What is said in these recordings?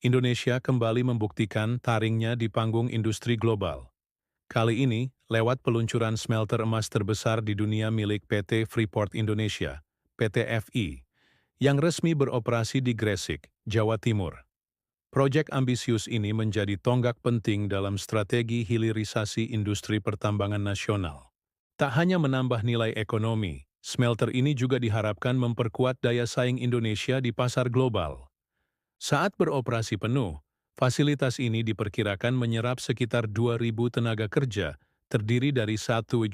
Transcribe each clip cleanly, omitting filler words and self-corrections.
Indonesia kembali membuktikan taringnya di panggung industri global. Kali ini, lewat peluncuran smelter emas terbesar di dunia milik PT Freeport Indonesia, PT FI, yang resmi beroperasi di Gresik, Jawa Timur. Proyek ambisius ini menjadi tonggak penting dalam strategi hilirisasi industri pertambangan nasional. Tak hanya menambah nilai ekonomi, smelter ini juga diharapkan memperkuat daya saing Indonesia di pasar global. Saat beroperasi penuh, fasilitas ini diperkirakan menyerap sekitar 2.000 tenaga kerja, terdiri dari 1.200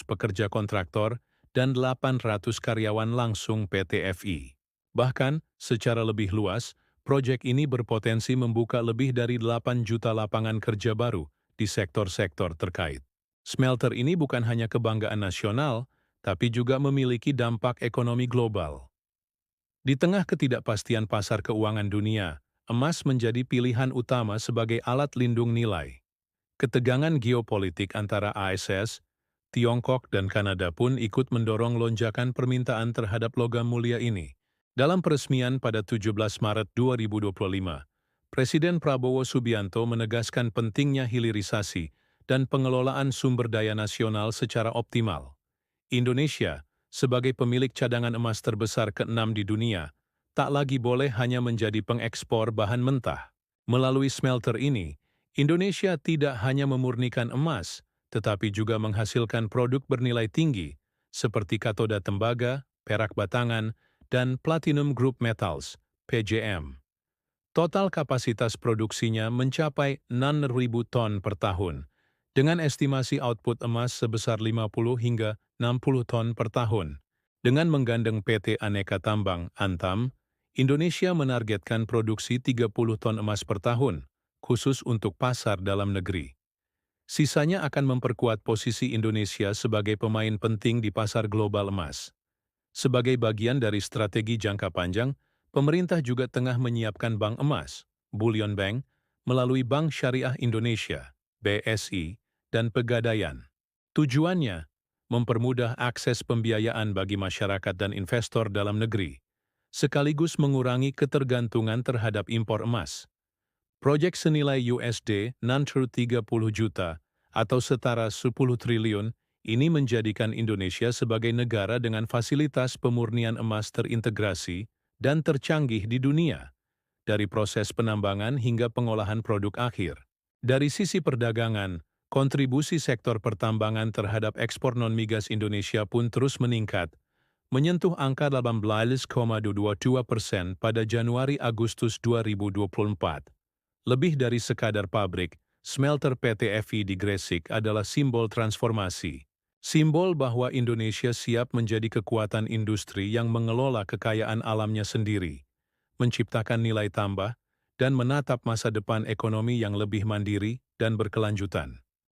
pekerja kontraktor dan 800 karyawan langsung PT FI. Bahkan, secara lebih luas, proyek ini berpotensi membuka lebih dari 8 juta lapangan kerja baru di sektor-sektor terkait. Smelter ini bukan hanya kebanggaan nasional, tapi juga memiliki dampak ekonomi global. Di tengah ketidakpastian pasar keuangan dunia, emas menjadi pilihan utama sebagai alat lindung nilai. Ketegangan geopolitik antara ASS, Tiongkok, dan Kanada pun ikut mendorong lonjakan permintaan terhadap logam mulia ini. Dalam peresmian pada 17 Maret 2025, Presiden Prabowo Subianto menegaskan pentingnya hilirisasi dan pengelolaan sumber daya nasional secara optimal. Indonesia, sebagai pemilik cadangan emas terbesar ke-6 di dunia, tak lagi boleh hanya menjadi pengekspor bahan mentah. Melalui smelter ini, Indonesia tidak hanya memurnikan emas, tetapi juga menghasilkan produk bernilai tinggi, seperti katoda tembaga, perak batangan, dan platinum group metals, PGM. Total kapasitas produksinya mencapai 6.000 ton per tahun, dengan estimasi output emas sebesar 50 hingga 60 ton per tahun. Dengan menggandeng PT Aneka Tambang Antam, Indonesia menargetkan produksi 30 ton emas per tahun, khusus untuk pasar dalam negeri. Sisanya akan memperkuat posisi Indonesia sebagai pemain penting di pasar global emas. Sebagai bagian dari strategi jangka panjang, pemerintah juga tengah menyiapkan bank emas, Bullion Bank, melalui Bank Syariah Indonesia, BSI, dan Pegadaian. Tujuannya, mempermudah akses pembiayaan bagi masyarakat dan investor dalam negeri, sekaligus mengurangi ketergantungan terhadap impor emas. Proyek senilai USD 630 juta atau setara 10 triliun ini menjadikan Indonesia sebagai negara dengan fasilitas pemurnian emas terintegrasi dan tercanggih di dunia, dari proses penambangan hingga pengolahan produk akhir. Dari sisi perdagangan, kontribusi sektor pertambangan terhadap ekspor non-migas Indonesia pun terus meningkat, menyentuh angka 18,22% pada Januari-Agustus 2024. Lebih dari sekadar pabrik, smelter PT FI di Gresik adalah simbol transformasi. Simbol bahwa Indonesia siap menjadi kekuatan industri yang mengelola kekayaan alamnya sendiri, menciptakan nilai tambah, dan menatap masa depan ekonomi yang lebih mandiri dan berkelanjutan.